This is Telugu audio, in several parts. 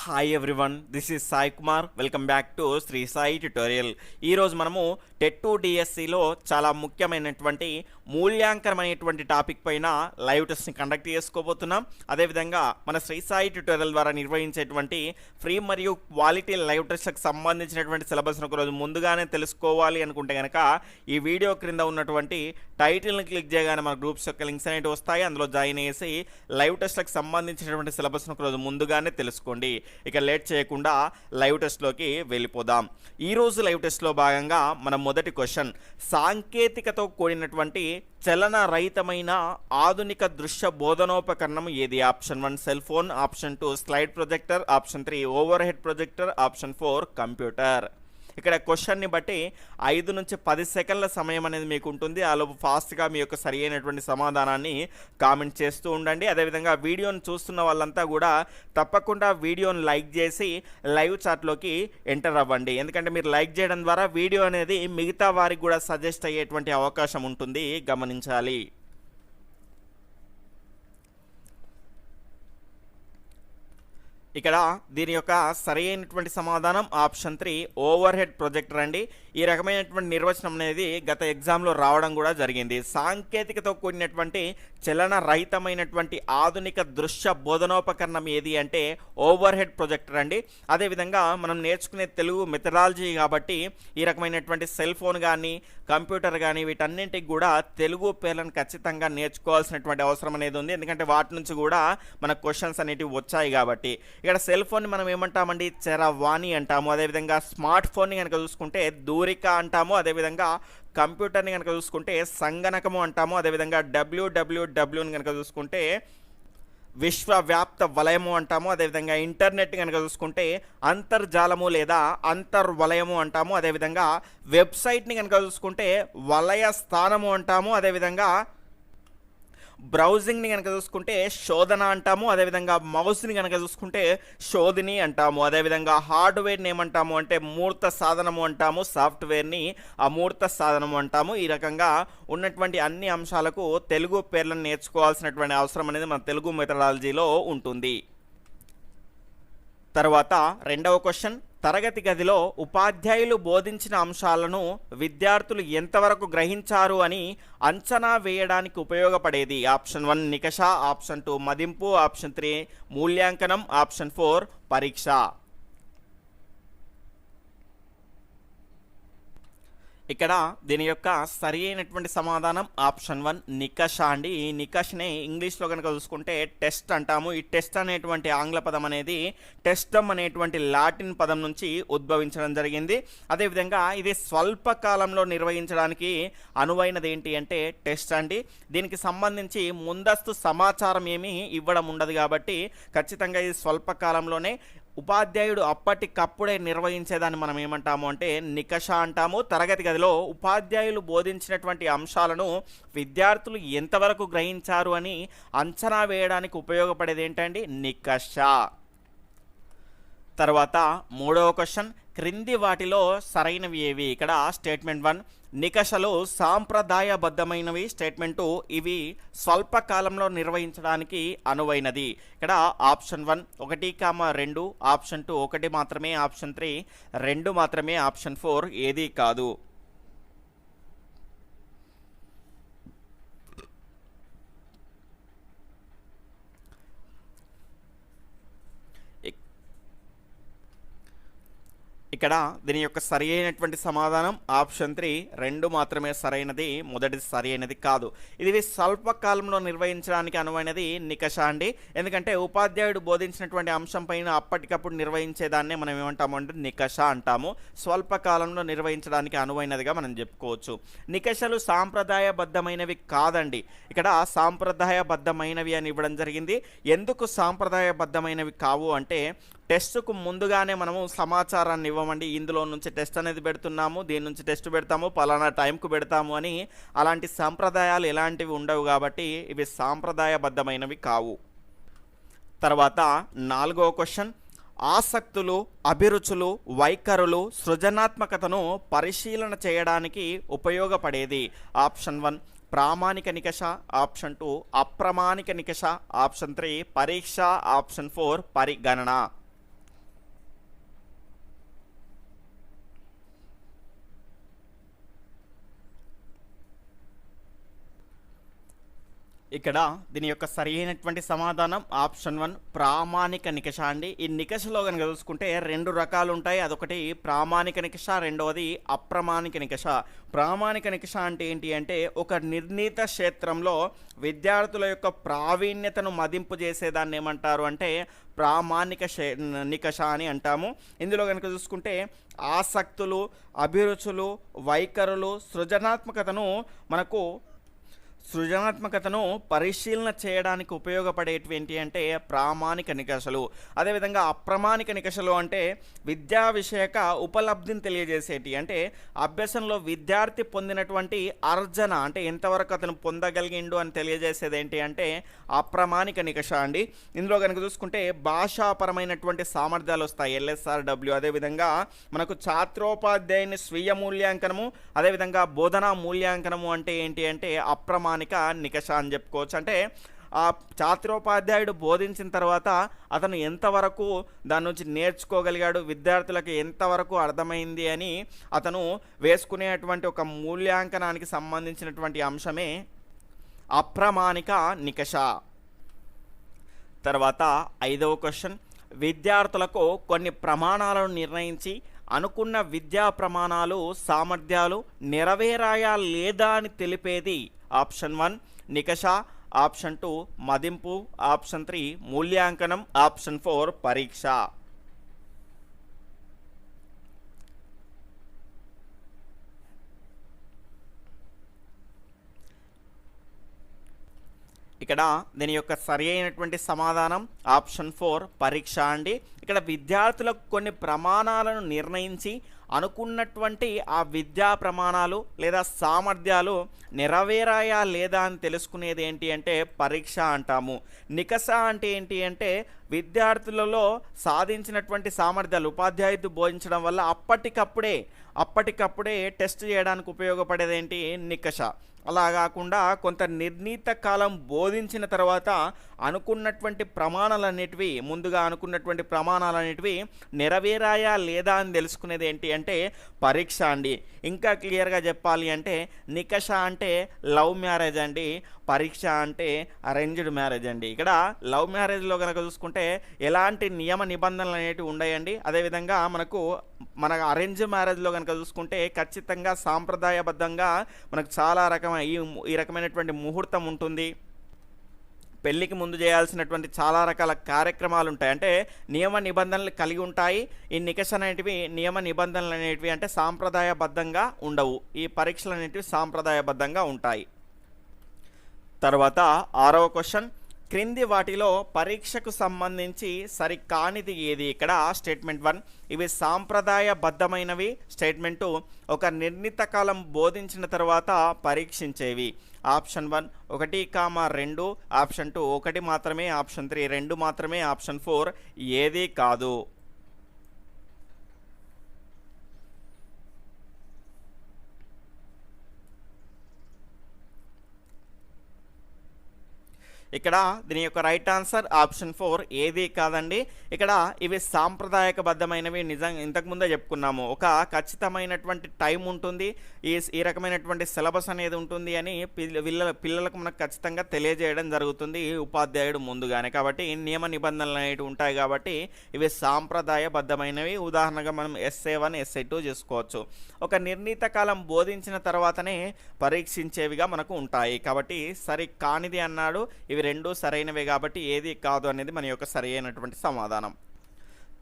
Hi everyone, this is Sai Kumar. Welcome back to Shri Sai tutorial. ఈరోజు మనము టెట్ 2 డిఎస్సిలో చాలా ముఖ్యమైనటువంటి మూల్యాంకనమైనటువంటి టాపిక్ పైన లైవ్ టెస్ట్ని కండక్ట్ చేసుకోబోతున్నాం. అదేవిధంగా మన శ్రీ సాయి ట్యుటోరియల్ ద్వారా నిర్వహించేటువంటి ఫ్రీ మరియు క్వాలిటీ లైవ్ టెస్ట్లకు సంబంధించినటువంటి సిలబస్ను ఒకరోజు ముందుగానే తెలుసుకోవాలి అనుకుంటే కనుక ఈ వీడియో క్రింద ఉన్నటువంటి టైటిల్ని క్లిక్ చేయగానే మన గ్రూప్స్ యొక్క లింక్స్ అనేవి వస్తాయి. అందులో జాయిన్ చేసి లైవ్ టెస్ట్లకు సంబంధించినటువంటి సిలబస్ను ఒకరోజు ముందుగానే తెలుసుకోండి. ఇక లేట్ చేయకుండా లైవ్ టెస్ట్లోకి వెళ్ళిపోదాం. ఈరోజు లైవ్ టెస్ట్లో భాగంగా మన మొదటి క్వశ్చన్, సాంకేతికతో కూడినటువంటి చలన రహితమైన ఆధునిక దృశ్య బోధనోపకరణం ఏది? Option 1 cell phone, option 2 slide projector, option 3 over head projector, option 4 computer. ఇక్కడ క్వశ్చన్ని బట్టి 5 నుంచి 10 సెకండ్ల సమయం అనేది మీకు ఉంటుంది. ఆలోపు ఫాస్ట్గా మీ యొక్క సరి అయినటువంటి సమాధానాన్ని కామెంట్ చేస్తూ ఉండండి. అదేవిధంగా వీడియోని చూస్తున్న వాళ్ళంతా కూడా తప్పకుండా వీడియోని లైక్ చేసి లైవ్ చాట్లోకి ఎంటర్ అవ్వండి. ఎందుకంటే మీరు లైక్ చేయడం ద్వారా వీడియో అనేది మిగతా వారికి కూడా సజెస్ట్ అయ్యేటువంటి అవకాశం ఉంటుంది, గమనించాలి. ఇక్కడ దీని యొక్క సరి అయినటువంటి సమాధానం ఆప్షన్ 3 ఓవర్ హెడ్ ప్రొజెక్టర్ అండి. ఈ రకమైనటువంటి నిర్వచనం అనేది గత ఎగ్జామ్లో రావడం కూడా జరిగింది. సాంకేతికతో కూడినటువంటి చలన రహితమైనటువంటి ఆధునిక దృశ్య బోధనోపకరణం ఏది అంటే ఓవర్ హెడ్ ప్రొజెక్టర్ అండి. అదేవిధంగా మనం నేర్చుకునే తెలుగు మెథడాలజీ కాబట్టి ఈ రకమైనటువంటి సెల్ ఫోన్ కానీ కంప్యూటర్ కానీ వీటన్నింటికి కూడా తెలుగు పేర్లను ఖచ్చితంగా నేర్చుకోవాల్సినటువంటి అవసరం అనేది ఉంది. ఎందుకంటే వాటి నుంచి కూడా మన క్వశ్చన్స్ అనేటివి వచ్చాయి కాబట్టి. ఇక్కడ సెల్ ఫోన్ని మనం ఏమంటామండి? చరవాణి అంటాము. అదేవిధంగా స్మార్ట్ ఫోన్ని కనుక చూసుకుంటే దూరిక అంటాము. అదేవిధంగా కంప్యూటర్ని కనుక చూసుకుంటే సంగణకము అంటాము. అదేవిధంగా డబ్ల్యూడబ్ల్యూడబ్ల్యూని కనుక చూసుకుంటే విశ్వవ్యాప్త వలయము అంటాము. అదేవిధంగా ఇంటర్నెట్ కనుక చూసుకుంటే అంతర్జాలము లేదా అంతర్వలయము అంటాము. అదేవిధంగా వెబ్సైట్ని కనుక చూసుకుంటే వలయ స్థానము అంటాము. అదేవిధంగా బ్రౌజింగ్ని కనుక చూసుకుంటే శోధన అంటాము. అదేవిధంగా మౌస్ని కనుక చూసుకుంటే శోధిని అంటాము. అదేవిధంగా హార్డ్వేర్ని ఏమంటాము అంటే మూర్త సాధనము అంటాము. సాఫ్ట్వేర్ని అమూర్త సాధనము అంటాము. ఈ రకంగా ఉన్నటువంటి అన్ని అంశాలకు తెలుగు పేర్లను నేర్చుకోవాల్సినటువంటి అవసరం అనేది మన తెలుగు మెథడాలజీలో ఉంటుంది. తర్వాత రెండవ క్వశ్చన్, తరగతి గదిలో ఉపాధ్యాయులు బోధించిన అంశాలను విద్యార్థులు ఎంతవరకు గ్రహించారు అని అంచనా వేయడానికి ఉపయోగపడేది? ఆప్షన్ 1 నికష, ఆప్షన్ 2 మదింపు, ఆప్షన్ 3 మూల్యాంకనం, ఆప్షన్ 4 పరీక్ష. ఇక్కడ దీని యొక్క సరి అయినటువంటి సమాధానం ఆప్షన్ 1 నికష అండి. ఈ నికష్నే ఇంగ్లీష్లో కనుక చూసుకుంటే టెస్ట్ అంటాము. ఈ టెస్ట్ అనేటువంటి ఆంగ్ల పదం అనేది టెస్టమ్ అనేటువంటి లాటిన్ పదం నుంచి ఉద్భవించడం జరిగింది. అదేవిధంగా ఇది స్వల్ప కాలంలో నిర్వహించడానికి అనువైనది ఏంటి అంటే టెస్ట్ అండి. దీనికి సంబంధించి ముందస్తు సమాచారం ఏమీ ఇవ్వడం ఉండదు కాబట్టి ఖచ్చితంగా ఇది స్వల్ప కాలంలోనే ఉపాధ్యాయుడు అప్పటికప్పుడే నిర్వహించేదాన్ని మనం ఏమంటాము అంటే నికష అంటాము. తరగతి గదిలో ఉపాధ్యాయులు బోధించినటువంటి అంశాలను విద్యార్థులు ఎంతవరకు గ్రహించారు అని అంచనా వేయడానికి ఉపయోగపడేది ఏంటండి? నికష. తర్వాత మూడవ క్వశ్చన్, క్రింది వాటిలో సరైనవి ఏవి? ఇక్కడ స్టేట్మెంట్ 1 నికషలు సాంప్రదాయబద్ధమైనవి. స్టేట్మెంట్ 2 ఇవి స్వల్పకాలంలో నిర్వహించడానికి అనువైనది. ఇక్కడ ఆప్షన్ 1 1, 2, ఆప్షన్ 2 1 మాత్రమే, ఆప్షన్ 3 2 మాత్రమే, ఆప్షన్ 4 ఏదీ కాదు. ఇక్కడ దీని యొక్క సరి అయినటువంటి సమాధానం ఆప్షన్ 3 2 మాత్రమే సరైనది, మొదటిది సరి అయినది కాదు. ఇది స్వల్పకాలంలో నిర్వహించడానికి అనువైనది నికష అండి. ఎందుకంటే ఉపాధ్యాయుడు బోధించినటువంటి అంశం పైన అప్పటికప్పుడు నిర్వహించేదాన్నే మనం ఏమంటాము అంటే నికష అంటాము. స్వల్పకాలంలో నిర్వహించడానికి అనువైనదిగా మనం చెప్పుకోవచ్చు. నికషలు సాంప్రదాయబద్ధమైనవి కాదండి. ఇక్కడ సాంప్రదాయబద్ధమైనవి అని ఇవ్వడం జరిగింది. ఎందుకు సాంప్రదాయబద్ధమైనవి కావు అంటే టెస్ట్కు ముందుగానే మనము సమాచారాన్ని ఇవ్వమండి. ఇందులో నుంచి టెస్ట్ అనేది పెడుతున్నాము, దీని నుంచి టెస్ట్ పెడతాము, పలానా టైంకు పెడతాము అని అలాంటి సంప్రదాయాలు ఎలాంటివి ఉండవు కాబట్టి ఇవి సాంప్రదాయబద్ధమైనవి కావు. తర్వాత నాలుగవ క్వశ్చన్, ఆసక్తులు, అభిరుచులు, వైఖరులు, సృజనాత్మకతను పరిశీలన చేయడానికి ఉపయోగపడేది? ఆప్షన్ 1 ప్రామాణిక నికష, ఆప్షన్ 2 అప్రమాణిక నికష, ఆప్షన్ 3 పరీక్ష, ఆప్షన్ 4 పరిగణన. ఇక్కడ దీని యొక్క సరి అయినటువంటి సమాధానం ఆప్షన్ 1 ప్రామాణిక నికష అండి. ఈ నికషలో కనుక చూసుకుంటే రెండు రకాలు ఉంటాయి. అదొకటి ప్రామాణిక నికష, రెండవది అప్రమాణిక నికష. ప్రామాణిక నికష అంటే ఏంటి అంటే ఒక నిర్ణీత క్షేత్రంలో విద్యార్థుల యొక్క ప్రావీణ్యతను మదింపు చేసేదాన్ని ఏమంటారు అంటే ప్రామాణిక నికష అని అంటాము. ఇందులో కనుక చూసుకుంటే ఆసక్తులు, అభిరుచులు, వైఖరులు, సృజనాత్మకతను పరిశీలన చేయడానికి ఉపయోగపడేటివి ఏంటి అంటే ప్రామాణిక నికషలు. అదేవిధంగా అప్రమాణిక నికషలు అంటే విద్యా విషయక ఉపలబ్ధిని తెలియజేసేటి, అంటే అభ్యసనలో విద్యార్థి పొందినటువంటి అర్జన అంటే ఎంతవరకు అతను పొందగలిగిండు అని తెలియజేసేది ఏంటి అంటే అప్రమాణిక నికష అండి. ఇందులో కనుక చూసుకుంటే భాషాపరమైనటువంటి సామర్థ్యాలు వస్తాయి, LSRW. అదేవిధంగా మనకు ఛాత్రోపాధ్యాయుని స్వీయ మూల్యాంకనము, అదేవిధంగా బోధనా మూల్యాంకనము అంటే ఏంటి అంటే అప్రమాణిక నికష అని చెప్పుకోవచ్చు. అంటే ఆ ఛాత్రోపాధ్యాయుడు బోధించిన తర్వాత అతను ఎంతవరకు దాని నుంచి నేర్చుకోగలిగాడు, విద్యార్థులకు ఎంతవరకు అర్థమైంది అని అతను వేసుకునేటువంటి ఒక మూల్యాంకనానికి సంబంధించినటువంటి అంశమే అప్రమాణిక నికష. తర్వాత 5వ క్వశ్చన్, విద్యార్థులకు కొన్ని ప్రమాణాలను నిర్ణయించి అనుకున్న విద్యా ప్రమాణాలు సామర్థ్యాలు నెరవేరాయా లేదా అని తెలిపేది ఆప్షన్ 1 నికష, ఆప్షన్ 2 మదింపు, ఆప్షన్ 3 మూల్యాంకనం, ఆప్షన్ 4 పరీక్ష. ఇక్కడ దీని యొక్క సరి అయినటువంటి సమాధానం ఆప్షన్ 4 పరీక్ష అండి. ఇక్కడ విద్యార్థులకు కొన్ని ప్రమాణాలను నిర్ణయించి అనుకున్నటువంటి ఆ విద్యా ప్రమాణాలు లేదా సామర్థ్యాలు నెరవేరాయా లేదా అని తెలుసుకునేది ఏంటి అంటే పరీక్ష అంటాము. నికష అంటే ఏంటి అంటే విద్యార్థులలో సాధించినటువంటి సామర్థ్యాలు ఉపాధ్యాయుడు బోధించడం వల్ల అప్పటికప్పుడే టెస్ట్ చేయడానికి ఉపయోగపడేది ఏంటి నికష. అలా కాకుండా కొంత నిర్ణీత కాలం బోధించిన తర్వాత ముందుగా అనుకున్నటువంటి ప్రమాణాలన్నిటివి నెరవేరాయా లేదా అని తెలుసుకునేది ఏంటి అంటే పరీక్ష అండి. ఇంకా క్లియర్గా చెప్పాలి అంటే నికష అంటే లవ్ మ్యారేజ్ అండి, పరీక్ష అంటే అరేంజ్డ్ మ్యారేజ్ అండి. ఇక్కడ లవ్ మ్యారేజ్లో కనుక చూసుకుంటే ఎలాంటి నియమ నిబంధనలు అనేటివి ఉండయండి. అదేవిధంగా మన అరేంజ్ మ్యారేజ్లో కనుక చూసుకుంటే ఖచ్చితంగా సాంప్రదాయబద్ధంగా మనకు చాలా ఈ రకమైనటువంటి ముహూర్తం ఉంటుంది. పెళ్ళికి ముందు చేయాల్సినటువంటి చాలా రకాల కార్యక్రమాలు ఉంటాయి, అంటే నియమ నిబంధనలు కలిగి ఉంటాయి. ఈ నికష అనేటివి నియమ నిబంధనలు అనేటివి అంటే సాంప్రదాయబద్ధంగా ఉండవు. ఈ పరీక్షలు అనేటివి సాంప్రదాయబద్ధంగా ఉంటాయి. తర్వాత 6వ క్వశ్చన్, క్రింది వాటిలో పరీక్షకు సంబంధించి సరికానిది ఏది? ఇక్కడ స్టేట్మెంట్ 1 ఇవి సాంప్రదాయబద్ధమైనవి, స్టేట్మెంట్ 2 ఒక నిర్ణీత కాలం బోధించిన తర్వాత పరీక్షించేవి. ఆప్షన్ 1 1, 2, ఆప్షన్ 2 1 మాత్రమే, ఆప్షన్ 3 2 మాత్రమే, ఆప్షన్ 4 ఏదీ కాదు. ఇక్కడ దీని యొక్క రైట్ ఆన్సర్ ఆప్షన్ 4 ఏది కాదండి. ఇక్కడ ఇవి సాంప్రదాయకబద్ధమైనవి. నిజంగా ఇంతకుముందే చెప్పుకున్నాము, ఒక ఖచ్చితమైనటువంటి టైం ఉంటుంది, ఈ రకమైనటువంటి సిలబస్ అనేది ఉంటుంది అని పిల్లలకు మనకు ఖచ్చితంగా తెలియజేయడం జరుగుతుంది ఉపాధ్యాయుడు ముందుగానే. కాబట్టి నియమ నిబంధనలు అనేవి ఉంటాయి కాబట్టి ఇవి సాంప్రదాయబద్ధమైనవి. ఉదాహరణగా మనం SA1 SA2 చేసుకోవచ్చు. ఒక నిర్ణీత కాలం బోధించిన తర్వాతనే పరీక్షించేవిగా మనకు ఉంటాయి. కాబట్టి సరి కానిది అన్నాడు, ఇవి రెండు సరైనవే కాబట్టి ఏది కాదు అనేది మన యొక్క సరైనటువంటి సమాధానం.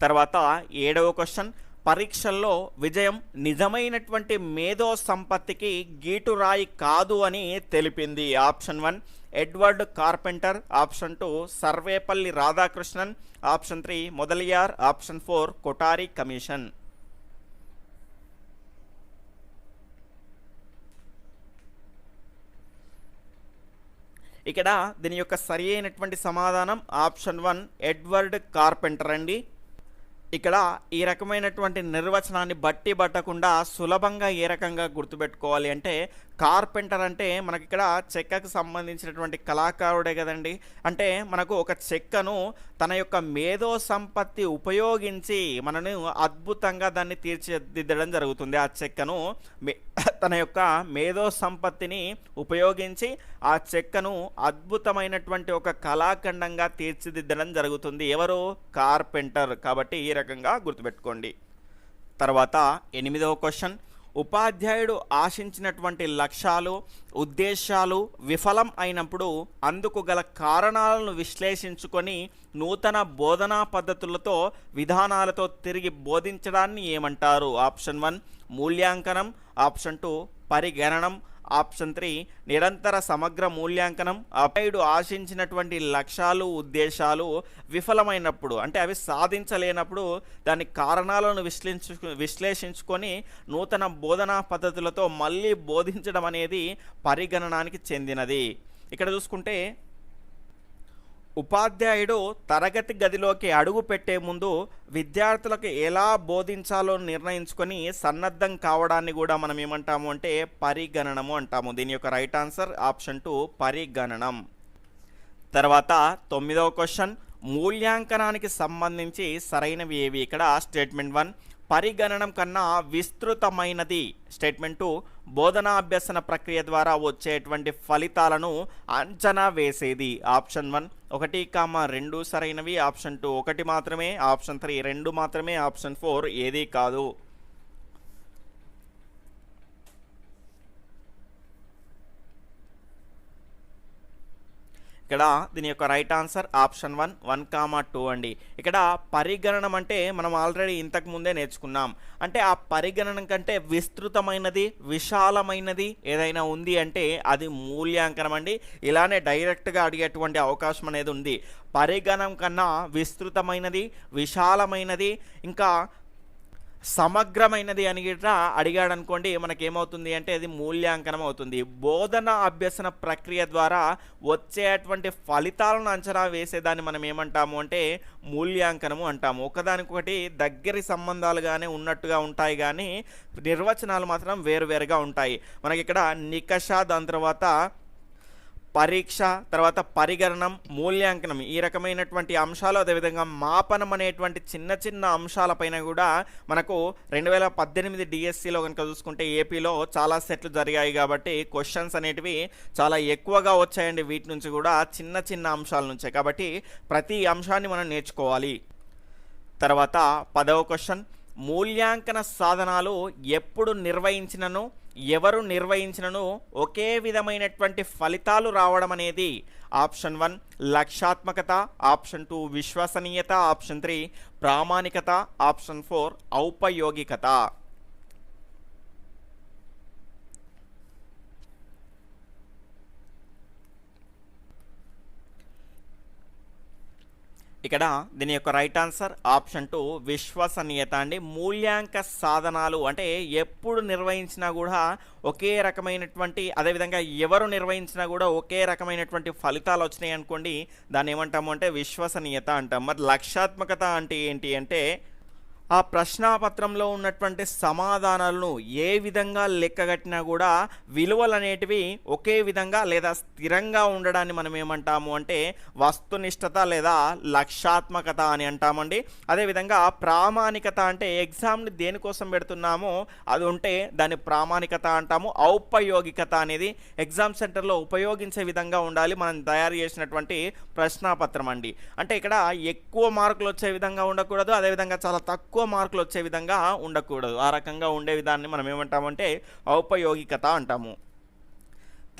తర్వాత 7వ క్వశ్చన్, పరీక్షల్లో విజయం నిజమైనటువంటి మేధో సంపత్తికి గీటురాయి కాదు అని తెలిపింది. Option 1 Edward carpenter, option 2 Sarvepalli Radhakrishnan, option 3 Mudaliar, option 4 Kothari commission. ఇక్కడ దీని యొక్క సరి అయినటువంటి సమాధానం ఆప్షన్ 1 ఎడ్వర్డ్ కార్పెంటర్ అండి. ఇక్కడ ఈ రకమైనటువంటి నిర్వచనాన్ని బట్టి పట్టకుండా సులభంగా ఏ రకంగా గుర్తుపెట్టుకోవాలి అంటే కార్పెంటర్ అంటే మనకి ఇక్కడ చెక్కకు సంబంధించినటువంటి కళాకారుడే కదండి. అంటే మనకు ఒక చెక్కను తన యొక్క మేధో సంపత్తి ఉపయోగించి మనను అద్భుతంగా దాన్ని తీర్చిదిద్దడం జరుగుతుంది. ఆ చెక్కను తన యొక్క మేధో సంపత్తిని ఉపయోగించి ఆ చెక్కను అద్భుతమైనటువంటి ఒక కళాఖండంగా తీర్చిదిద్దడం జరుగుతుంది. ఎవరు? కార్పెంటర్. కాబట్టి ఈ రకంగా గుర్తుపెట్టుకోండి. తర్వాత 8వ క్వశ్చన్, ఉపాధ్యాయుడు ఆశించినటువంటి లక్ష్యాలు ఉద్దేశాలు విఫలం అయినప్పుడు అందుకు గల కారణాలను విశ్లేషించుకొని నూతన బోధనా పద్ధతులతో విధానాలతో తిరిగి బోధించడాన్ని ఏమంటారు? ఆప్షన్ 1 మూల్యాంకనం, ఆప్షన్ 2 పరిగణనం, ఆప్షన్ 3 నిరంతర సమగ్ర మూల్యాంకనం. ఉపాధ్యాయుడు ఆశించినటువంటి లక్ష్యాలు ఉద్దేశాలు విఫలమైనప్పుడు అంటే అవి సాధించలేనప్పుడు దాని కారణాలను విశ్లేషించుకొని నూతన బోధనా పద్ధతులతో మళ్ళీ బోధించడం అనేది పరిగణనానికి చెందినది. ఇక్కడ చూసుకుంటే ఉపాధ్యాయుడు తరగతి గదిలోకి అడుగు పెట్టే ముందు విద్యార్థులకు ఎలా బోధించాలో నిర్ణయించుకొని సన్నద్ధం కావడాన్ని కూడా మనం ఏమంటాము అంటే పరిగణనము అంటాము. దీని యొక్క రైట్ ఆన్సర్ ఆప్షన్ 2 పరిగణనం. తర్వాత 9వ క్వశ్చన్, మూల్యాంకనానికి సంబంధించి సరైనవి ఏవి? ఇక్కడ స్టేట్మెంట్ 1 పరిగణనం కన్నా విస్తృతమైనది. స్టేట్మెంట్ 2 బోధనా అభ్యసన ప్రక్రియ ద్వారా వచ్చేటువంటి ఫలితాలను అంచనా వేసేది. ఆప్షన్ 1 1, 2 సరైనవి, ఆప్షన్ 2 1 మాత్రమే, ఆప్షన్ 3 2 మాత్రమే, ఆప్షన్ 4 ఏదీ కాదు. ఇక్కడ దీని యొక్క రైట్ ఆన్సర్ ఆప్షన్ 1 1, 2 అండి. ఇక్కడ పరిగణనం అంటే మనం ఆల్రెడీ ఇంతకు ముందే నేర్చుకున్నాం. అంటే ఆ పరిగణనం కంటే విస్తృతమైనది విశాలమైనది ఏదైనా ఉంది అంటే అది మూల్యాంకనం అండి. ఇలానే డైరెక్ట్గా అడిగేటువంటి అవకాశం అనేది ఉంది. పరిగణనం కన్నా విస్తృతమైనది విశాలమైనది ఇంకా సమగ్రమైనది అని గిట్లా అడిగాడు అనుకోండి, మనకేమవుతుంది అంటే అది మూల్యాంకనం అవుతుంది. బోధన అభ్యసన ప్రక్రియ ద్వారా వచ్చేటువంటి ఫలితాలను అంచనా వేసేదాన్ని మనం ఏమంటాము అంటే మూల్యాంకనము అంటాము. ఒకదానికొకటి దగ్గరి సంబంధాలుగానే ఉన్నట్టుగా ఉంటాయి కానీ నిర్వచనాలు మాత్రం వేరువేరుగా ఉంటాయి. మనకి ఇక్కడ నికష, దాని తర్వాత పరీక్ష, తర్వాత పరిగణనం, మూల్యాంకనం ఈ రకమైనటువంటి అంశాలు, అదేవిధంగా మాపనం అనేటువంటి చిన్న చిన్న అంశాలపైన కూడా మనకు 2018 డిఎస్సిలో కనుక చూసుకుంటే ఏపీలో చాలా సెట్లు జరిగాయి కాబట్టి క్వశ్చన్స్ అనేటివి చాలా ఎక్కువగా వచ్చాయండి. వీటి నుంచి కూడా చిన్న చిన్న అంశాల నుంచే, కాబట్టి ప్రతి అంశాన్ని మనం నేర్చుకోవాలి. తర్వాత 10వ క్వశ్చన్, మూల్యాంకన సాధనాలు ఎప్పుడు నిర్వహించినను ఎవరు నిర్వహించినను ఒకే విధమైనటువంటి ఫలితాలు రావడం అనేది ఆప్షన్ 1 లక్ష్యాత్మకత, ఆప్షన్ 2 విశ్వసనీయత, ఆప్షన్ 3 ప్రామాణికత, ఆప్షన్ 4 ఔపయోగికత. ఇక్కడ దీని యొక్క రైట్ ఆన్సర్ ఆప్షన్ 2 విశ్వసనీయత అండి. మూల్యాంక సాధనాలు అంటే ఎప్పుడు నిర్వహించినా కూడా ఒకే రకమైనటువంటి, అదేవిధంగా ఎవరు నిర్వహించినా కూడా ఒకే రకమైనటువంటి ఫలితాలు వచ్చినాయి అనుకోండి, దాన్ని ఏమంటాము అంటే విశ్వసనీయత అంటాం. మరి లక్ష్యాత్మకత అంటే ఏంటి అంటే ఆ ప్రశ్నాపత్రంలో ఉన్నటువంటి సమాధానాలను ఏ విధంగా లెక్కగట్టినా కూడా విలువలు అనేటివి ఒకే విధంగా లేదా స్థిరంగా ఉండడాన్ని మనం ఏమంటాము అంటే వస్తునిష్టత లేదా లక్ష్యాత్మకత అని అంటామండి. అదేవిధంగా ప్రామాణికత అంటే ఎగ్జామ్ని దేనికోసం పెడుతున్నామో అది ఉంటే దాన్ని ప్రామాణికత అంటాము. ఔపయోగికత అనేది ఎగ్జామ్ సెంటర్లో ఉపయోగించే విధంగా ఉండాలి మనం తయారు చేసినటువంటి ప్రశ్నాపత్రం అండి. అంటే ఇక్కడ ఎక్కువ మార్కులు వచ్చే విధంగా ఉండకూడదు, అదేవిధంగా చాలా తక్కువ మార్కులు వచ్చే విధంగా ఉండకూడదు. ఆ రకంగా ఉండే విధాన్ని మనం ఏమంటామంటే ఔపయోగికత అంటాము.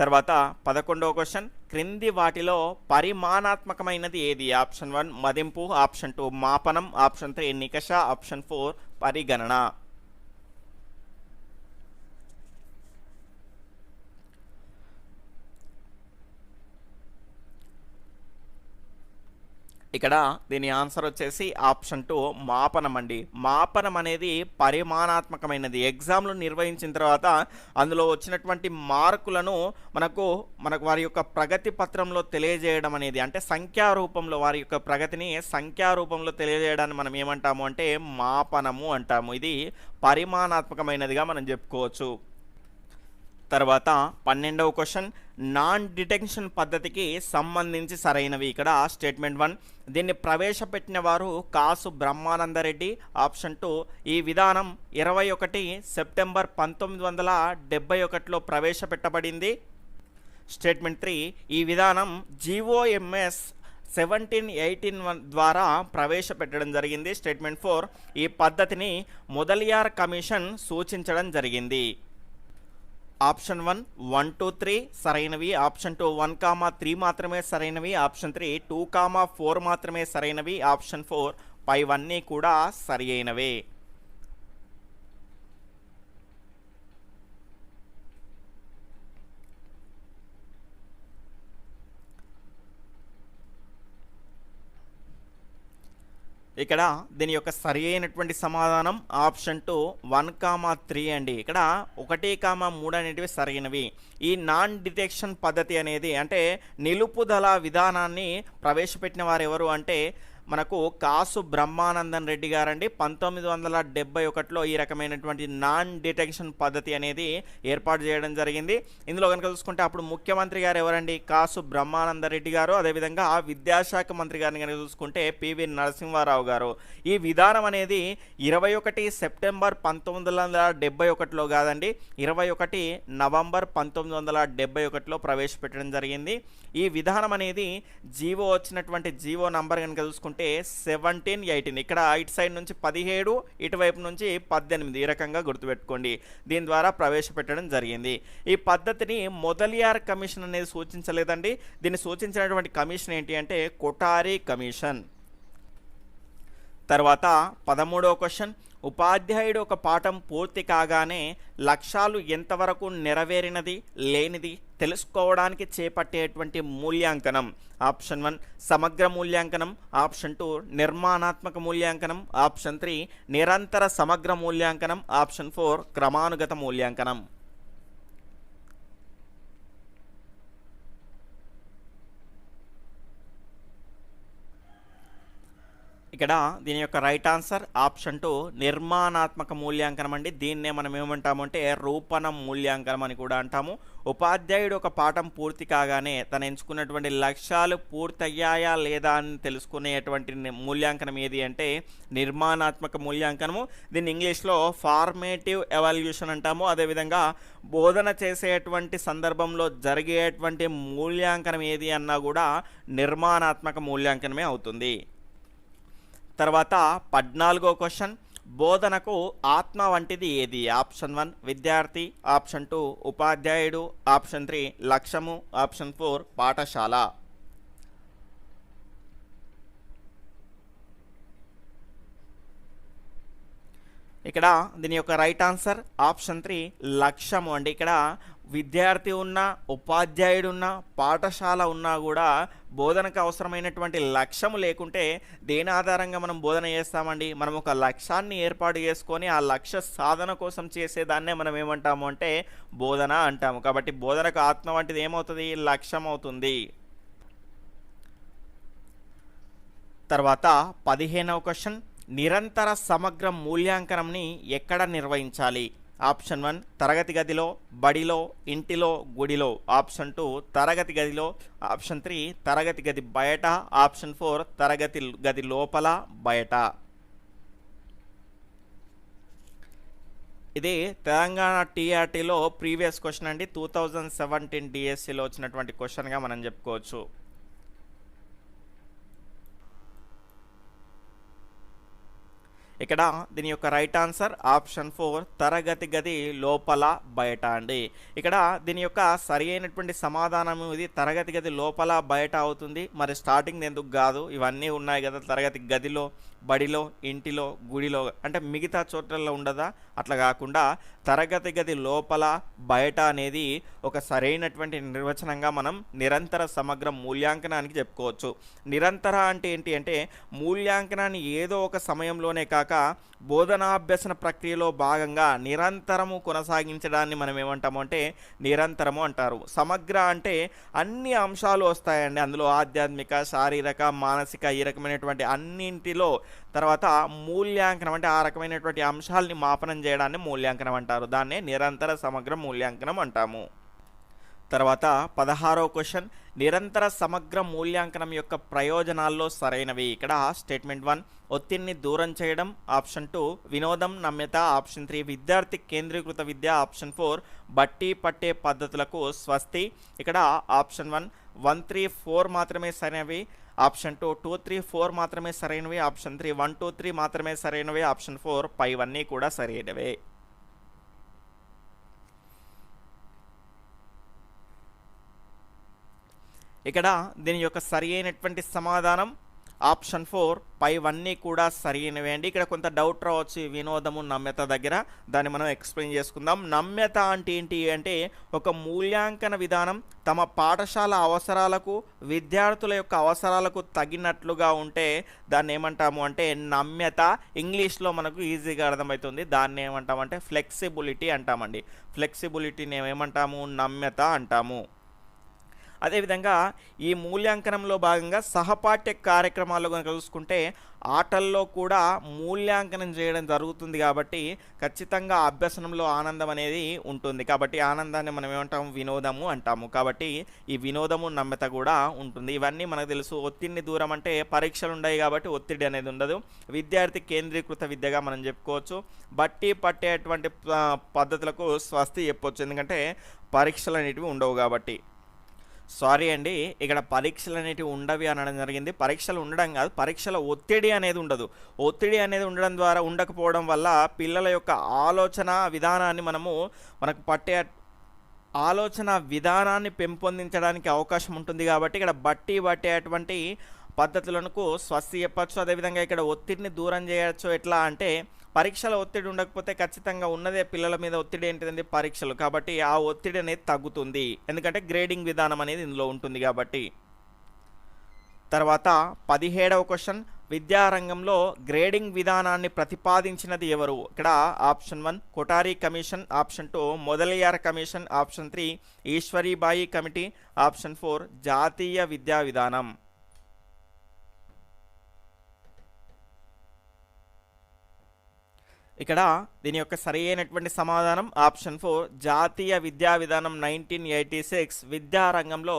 తర్వాత 11వ క్వశ్చన్, క్రింది వాటిలో పరిమాణాత్మకమైనది ఏది? ఆప్షన్ 1 మదింపు, ఆప్షన్ 2 మాపనం, ఆప్షన్ 3 నికష, ఆప్షన్ 4 పరిగణన. ఇక్కడ దీని ఆన్సర్ వచ్చేసి ఆప్షన్ 2 మాపనం అండి. మాపనం అనేది పరిమాణాత్మకమైనది. ఎగ్జామ్లు నిర్వహించిన తర్వాత అందులో వచ్చినటువంటి మార్కులను మనకు వారి యొక్క ప్రగతి పత్రంలో తెలియజేయడం అనేది, అంటే సంఖ్యారూపంలో వారి యొక్క ప్రగతిని సంఖ్యారూపంలో తెలియజేయడాన్ని మనం ఏమంటాము అంటే మాపనము అంటాము. ఇది పరిమాణాత్మకమైనదిగా మనం చెప్పుకోవచ్చు. తర్వాత 12వ క్వశ్చన్, నాన్ డిటెక్షన్ పద్ధతికి సంబంధించి సరైనవి. ఇక్కడ స్టేట్మెంట్ 1, దీన్ని ప్రవేశపెట్టిన వారు కాసు బ్రహ్మానందరెడ్డి. ఆప్షన్ 2, ఈ విధానం 21 సెప్టెంబర్ 1971లో ప్రవేశపెట్టబడింది. స్టేట్మెంట్ 3, ఈ విధానం GOMS 1718 ద్వారా ప్రవేశపెట్టడం జరిగింది. స్టేట్మెంట్ 4, ఈ పద్ధతిని మొదలియార్ కమిషన్ సూచించడం జరిగింది. ఆప్షన్ 1, 1, 2, 3 సరైనవి. ఆప్షన్ 2, 1, 3 మాత్రమే సరైనవి. ఆప్షన్ 3, 2, 4 మాత్రమే సరైనవి. ఆప్షన్ 4 పైవన్నీ కూడా సరి అయినవే. ఇక్కడ దీని యొక్క సరి అయినటువంటి సమాధానం ఆప్షన్ 2, 1, 3 అండి. ఇక్కడ 1, 3 అనేటివి సరైనవి. ఈ నాన్ డిటెక్షన్ పద్ధతి అనేది అంటే నిలుపుదల విధానాన్ని ప్రవేశపెట్టిన వారు ఎవరు అంటే మనకు కాసు బ్రహ్మానందన్ రెడ్డి గారండి. 1971లో ఈ రకమైనటువంటి నాన్ డిటెక్షన్ పద్ధతి అనేది ఏర్పాటు చేయడం జరిగింది. ఇందులో కనుక చూసుకుంటే అప్పుడు ముఖ్యమంత్రి గారు ఎవరండి? కాసు బ్రహ్మానంద రెడ్డి గారు. అదేవిధంగా విద్యాశాఖ మంత్రి గారిని కనుక చూసుకుంటే పివి నరసింహారావు గారు. ఈ విధానం అనేది 21 సెప్టెంబర్ 1971లో కాదండి, 21 నవంబర్ 1971లో ప్రవేశపెట్టడం జరిగింది. ఈ విధానం అనేది జీవో వచ్చినటువంటి జీవో నంబర్ కనుక చూసుకుంటే 1718. ఇక్కడ ఇటు సైడ్ నుంచి 17, ఇటువైపు నుంచి 18, ఈ రకంగా గుర్తుపెట్టుకోండి. దీని ద్వారా ప్రవేశపెట్టడం జరిగింది. ఈ పద్ధతిని మొదలియార్ కమిషన్ అనేది సూచించలేదండి. దీన్ని సూచించినటువంటి కమిషన్ ఏంటి అంటే కొఠారి కమిషన్. తర్వాత 13వ క్వశ్చన్, ఉపాధ్యాయుడు ఒక పాఠం పూర్తి కాగానే లక్ష్యాలు ఎంతవరకు నెరవేరినది లేనిది తెలుసుకోవడానికి చేపట్టేటువంటి మూల్యాంకనం. ఆప్షన్ 1 సమగ్ర మూల్యాంకనం. ఆప్షన్ 2 నిర్మాణాత్మక మూల్యాంకనం. ఆప్షన్ 3 నిరంతర సమగ్ర మూల్యాంకనం. ఆప్షన్ 4 క్రమానుగత మూల్యాంకనం. ఇక్కడ దీని యొక్క రైట్ ఆన్సర్ ఆప్షన్ 2 నిర్మాణాత్మక మూల్యాంకనం అండి. దీన్నే మనం ఏమంటాము అంటే రూపణ మూల్యాంకనం అని కూడా అంటాము. ఉపాధ్యాయుడు ఒక పాఠం పూర్తి కాగానే తను ఎంచుకున్నటువంటి లక్ష్యాలు పూర్తయ్యాయా లేదా అని తెలుసుకునేటువంటి మూల్యాంకనం ఏది అంటే నిర్మాణాత్మక మూల్యాంకనము. దీన్ని ఇంగ్లీష్లో ఫార్మేటివ్ ఎవాల్యూషన్ అంటాము. అదేవిధంగా బోధన చేసేటువంటి సందర్భంలో జరిగేటువంటి మూల్యాంకనం ఏది అన్నా కూడా నిర్మాణాత్మక మూల్యాంకనమే అవుతుంది. తర్వాత 14వ క్వశ్చన్, బోధనకు ఆత్మ వంటిది ఏది? ఆప్షన్ 1 విద్యార్థి. ఆప్షన్ 2 ఉపాధ్యాయుడు. ఆప్షన్ 3 లక్ష్యము. ఆప్షన్ 4 పాఠశాల. ఇక్కడ దీని యొక్క రైట్ ఆన్సర్ ఆప్షన్ 3 లక్ష్యము అండి. ఇక్కడ విద్యార్థి ఉన్నా, ఉపాధ్యాయుడు ఉన్నా, పాఠశాల ఉన్నా కూడా బోధనకు అవసరమైనటువంటి లక్ష్యము లేకుంటే దేని ఆధారంగా మనం బోధన చేస్తామండి? మనం ఒక లక్ష్యాన్ని ఏర్పాటు చేసుకొని ఆ లక్ష్య సాధన కోసం చేసేదాన్నే మనం ఏమంటాము అంటే బోధన అంటాము. కాబట్టి బోధనకు ఆత్మ వంటిది ఏమవుతుంది? లక్ష్యం అవుతుంది. తర్వాత 15వ క్వశ్చన్, నిరంతర సమగ్ర మూల్యాంకనంని ఎక్కడ నిర్వహించాలి? ఆప్షన్ 1 తరగతి గదిలో, బడిలో, ఇంటిలో, గుడిలో. ఆప్షన్ 2 తరగతి గదిలో. ఆప్షన్ 3 తరగతి గది బయట. ఆప్షన్ 4 తరగతి గది లోపల బయట. ఇది తెలంగాణ టీఆర్టీలో ప్రీవియస్ క్వశ్చన్ అండి. 2017 డిఎస్సిలో వచ్చినటువంటి క్వశ్చన్గా మనం చెప్పుకోవచ్చు. ఇక్కడ దీని యొక్క రైట్ ఆన్సర్ ఆప్షన్ 4 తరగతి గది లోపల బయట అండి. ఇక్కడ దీని యొక్క సరి అయినటువంటి సమాధానం ఇది తరగతి గది లోపల బయట అవుతుంది. మరి స్టార్టింగ్ ఎందుకు కాదు? ఇవన్నీ ఉన్నాయి కదా, తరగతి గదిలో, బడిలో, ఇంటిలో, గుడిలో, అంటే మిగతా చోట్లలో ఉండదా? అట్లా కాకుండా తరగతి గది లోపల బయట అనేది ఒక సరైనటువంటి నిర్వచనంగా మనం నిరంతర సమగ్ర మూల్యాంకనానికి చెప్పుకోవచ్చు. నిరంతర అంటే ఏంటి అంటే మూల్యాంకనాన్ని ఏదో ఒక సమయంలోనే కాక బోధనాభ్యసన ప్రక్రియలో భాగంగా నిరంతరము కొనసాగించడాన్ని మనం ఏమంటాము అంటే నిరంతరము అంటారు. సమగ్ర అంటే అన్ని అంశాలు వస్తాయండి. అందులో ఆధ్యాత్మిక, శారీరక, మానసిక ఈ రకమైనటువంటి అన్నింటిలో. తర్వాత మూల్యాంకనం అంటే ఆ రకమైనటువంటి అంశాలని మాపనం చేయడాన్ని మూల్యాంకనం అంటారు. దాన్నే నిరంతర సమగ్ర మూల్యాంకనం అంటాము. తర్వాత 16వ క్వశ్చన్, నిరంతర సమగ్ర మూల్యాంకనం యొక్క ప్రయోజనాల్లో సరైనవి. ఇక్కడ స్టేట్మెంట్ 1 ఒత్తిడిని దూరం చేయడం, ఆప్షన్ 2 వినోదం నమ్యత, ఆప్షన్ 3 విద్యార్థి కేంద్రీకృత విద్య, ఆప్షన్ 4 బట్టి పట్టే పద్ధతులకు స్వస్తి. ఇక్కడ ఆప్షన్ 1 1, 3, 4 మాత్రమే సరైనవి, ఆప్షన్ 2 2, 3, 4 మాత్రమే సరైనవి, ఆప్షన్ 3 1, 2, 3 మాత్రమే సరైనవి, ఆప్షన్ 4 పైవన్నీ కూడా సరైనవే. ఇక్కడ దీని యొక్క సరి అయినటువంటి సమాధానం ఆప్షన్ 4 పైవన్నీ కూడా సరైనవే అండి. ఇక్కడ కొంత డౌట్ రావచ్చు వినోదము నమ్యత దగ్గర, దాన్ని మనం ఎక్స్ప్లెయిన్ చేసుకుందాం. నమ్యత అంటే ఏంటి అంటే ఒక మూల్యాంకన విధానం తమ పాఠశాల అవసరాలకు విద్యార్థుల యొక్క అవసరాలకు తగినట్లుగా ఉంటే దాన్ని ఏమంటాము అంటే నమ్యత. ఇంగ్లీష్లో మనకు ఈజీగా అర్థమవుతుంది, దాన్ని ఏమంటామంటే ఫ్లెక్సిబిలిటీ అంటామండి. ఫ్లెక్సిబిలిటీని ఏమంటాము, నమ్యత అంటాము. అదేవిధంగా ఈ మూల్యాంకనంలో భాగంగా సహపాఠ్య కార్యక్రమాల్లో కనుక చూసుకుంటే ఆటల్లో కూడా మూల్యాంకనం చేయడం జరుగుతుంది కాబట్టి ఖచ్చితంగా అభ్యసనంలో ఆనందం అనేది ఉంటుంది. కాబట్టి ఆనందాన్ని మనం ఏమంటాము, వినోదము అంటాము. కాబట్టి ఈ వినోదము నమ్యత కూడా ఉంటుంది. ఇవన్నీ మనకు తెలుసు. ఒత్తిడిని దూరం అంటే పరీక్షలు ఉన్నాయి కాబట్టి ఒత్తిడి అనేది ఉండదు. విద్యార్థి కేంద్రీకృత విద్యగా మనం చెప్పుకోవచ్చు. బట్టి పట్టేటువంటి పద్ధతులకు స్వస్తి చెప్పవచ్చు, ఎందుకంటే పరీక్షలు అనేటివి ఉండవు కాబట్టి. సారీ అండి, ఇక్కడ పరీక్షలు అనేటివి ఉండవి అనడం జరిగింది. పరీక్షలు ఉండడం కాదు, పరీక్షల ఒత్తిడి అనేది ఉండదు. ఒత్తిడి అనేది ఉండడం ద్వారా ఉండకపోవడం వల్ల పిల్లల యొక్క ఆలోచన విధానాన్ని మనకు పట్టే ఆలోచన విధానాన్ని పెంపొందించడానికి అవకాశం ఉంటుంది. కాబట్టి ఇక్కడ బట్టి పట్టేటువంటి పద్ధతులకు స్వస్తి చెప్పచ్చు. అదేవిధంగా ఇక్కడ ఒత్తిడిని దూరం చేయవచ్చు. ఎట్లా అంటే పరీక్షల ఒత్తిడి ఉండకపోతే ఖచ్చితంగా ఉన్నదే పిల్లల మీద ఒత్తిడి ఏంటిదండి, పరీక్షలు. కాబట్టి ఆ ఒత్తిడి అనేది తగ్గుతుంది, ఎందుకంటే గ్రేడింగ్ విధానం అనేది ఇందులో ఉంటుంది కాబట్టి. తర్వాత 17వ క్వశ్చన్, విద్యారంగంలో గ్రేడింగ్ విధానాన్ని ప్రతిపాదించినది ఎవరు? ఇక్కడ option 1 Kothari commission, option 2 Mudaliar commission, option 3 Eshwari Bai committee, option 4 జాతీయ విద్యా విధానం. ఇక్కడ దీని యొక్క సరి అయినటువంటి సమాధానం ఆప్షన్ 4 జాతీయ విద్యా విధానం 1986 విద్యారంగంలో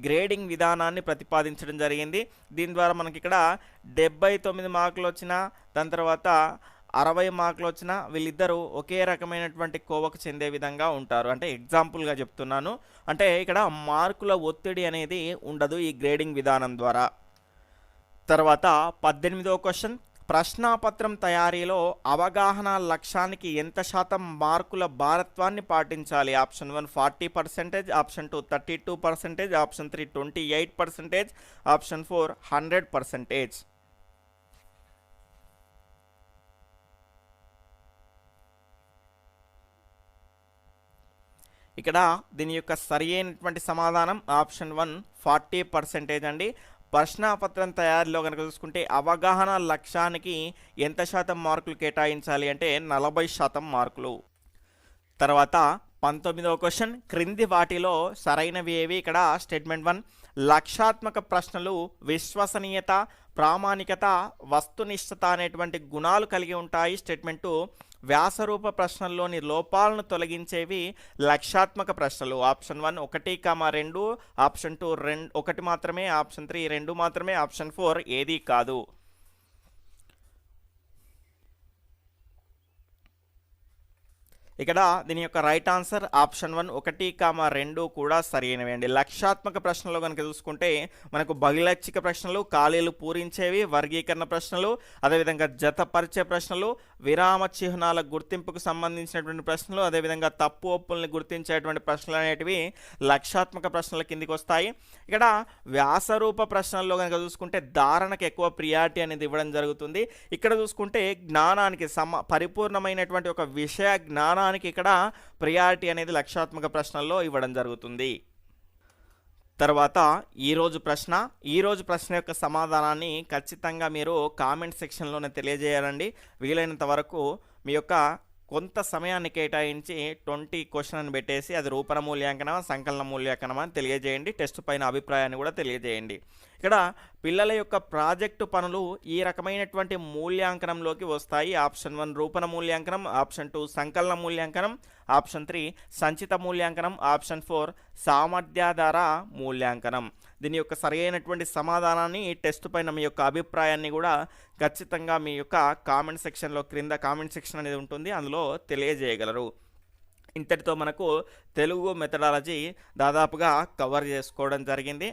గ్రేడింగ్ విధానాన్ని ప్రతిపాదించడం జరిగింది. దీని ద్వారా మనకి ఇక్కడ 79 మార్కులు వచ్చిన, దాని తర్వాత 60 మార్కులు వచ్చిన వీళ్ళిద్దరూ ఒకే రకమైనటువంటి కోవకు చెందే విధంగా ఉంటారు. అంటే ఎగ్జాంపుల్గా చెప్తున్నాను, అంటే ఇక్కడ మార్కుల ఒత్తిడి అనేది ఉండదు ఈ గ్రేడింగ్ విధానం ద్వారా. తర్వాత 18వ క్వశ్చన్, ప్రశ్నాపత్రం తయారీలో అవగాహన లక్ష్యానికి ఎంత శాతం మార్కుల భారత్వాన్ని పాటించాలి? Option 1 40%, option 2 32%, option 3 28%, option 4 100%. ఇక్కడ దీని యొక్క సరి అయినటువంటి సమాధానం ఆప్షన్ 1 40% అండి. ప్రశ్నాపత్రం తయారీలో కనుక చూసుకుంటే అవగాహన లక్ష్యానికి ఎంత శాతం మార్కులు కేటాయించాలి అంటే 40% మార్కులు. తర్వాత 19వ క్వశ్చన్, క్రింది వాటిలో సరైనవి ఏవి? ఇక్కడ స్టేట్మెంట్ 1 లక్ష్యాత్మక ప్రశ్నలు విశ్వసనీయత, ప్రామాణికత, వస్తునిష్టత అనేటువంటి గుణాలు కలిగి ఉంటాయి. స్టేట్మెంట్ 2 వ్యాసరూప ప్రశ్నల్లోని లోపాలను తొలగించేవి లక్ష్యాత్మక ప్రశ్నలు. ఆప్షన్ 1 1, 2, ఆప్షన్ 2 1 మాత్రమే, ఆప్షన్ 3 2 మాత్రమే, ఆప్షన్ 4 ఏదీ కాదు. ఇక్కడ దీని యొక్క రైట్ ఆన్సర్ ఆప్షన్ 1 1, 2 కూడా సరైనవి అండి. లక్ష్యాత్మక ప్రశ్నలు కనుక చూసుకుంటే మనకు బహుళైచ్ఛిక ప్రశ్నలు, ఖాళీలు పూరించేవి, వర్గీకరణ ప్రశ్నలు, అదేవిధంగా జతపరిచే ప్రశ్నలు, విరామ చిహ్నాల గుర్తింపుకు సంబంధించినటువంటి ప్రశ్నలు, అదేవిధంగా తప్పు ఒప్పుల్ని గుర్తించేటువంటి ప్రశ్నలు అనేటివి లక్ష్యాత్మక ప్రశ్నల కిందికి వస్తాయి. ఇక్కడ వ్యాసరూప ప్రశ్నల్లో కనుక చూసుకుంటే ధారణకు ఎక్కువ ప్రియారిటీ అనేది ఇవ్వడం జరుగుతుంది. ఇక్కడ చూసుకుంటే జ్ఞానానికి పరిపూర్ణమైనటువంటి ఒక విషయ జ్ఞానానికి ఇక్కడ ప్రియారిటీ అనేది లక్ష్యాత్మక ప్రశ్నల్లో ఇవ్వడం జరుగుతుంది. తర్వాత ఈరోజు ప్రశ్న యొక్క సమాధానాన్ని ఖచ్చితంగా మీరు కామెంట్ సెక్షన్లోనే తెలియజేయాలండి. వీలైనంత వరకు మీ యొక్క కొంత సమయాన్ని కేటాయించి 20 క్వశ్చన్ పెట్టేసి అది రూపణ మూల్యాంకనమా సంకలన మూల్యాంకనమా అని తెలియజేయండి. టెస్ట్ పైన అభిప్రాయాన్ని కూడా తెలియజేయండి. ఇక్కడ పిల్లల యొక్క ప్రాజెక్టు పనులు ఈ రకమైనటువంటి మూల్యాంకనంలోకి వస్తాయి. ఆప్షన్ 1 రూపణ మూల్యాంకనం, ఆప్షన్ 2 సంకలన మూల్యాంకనం, ఆప్షన్ 3 సంచిత మూల్యాంకనం, ఆప్షన్ 4 సామర్థ్యాధార మూల్యాంకనం. దీని యొక్క సరైనటువంటి సమాధానాన్ని టెస్ట్ పైన మీ యొక్క అభిప్రాయాన్ని కూడా ఖచ్చితంగా మీ యొక్క కామెంట్ సెక్షన్లో, క్రింద కామెంట్ సెక్షన్ అనేది ఉంటుంది, అందులో తెలియజేయగలరు. ఇంతటితో మనకు తెలుగు మెథడాలజీ దాదాపుగా కవర్ చేసుకోవడం జరిగింది.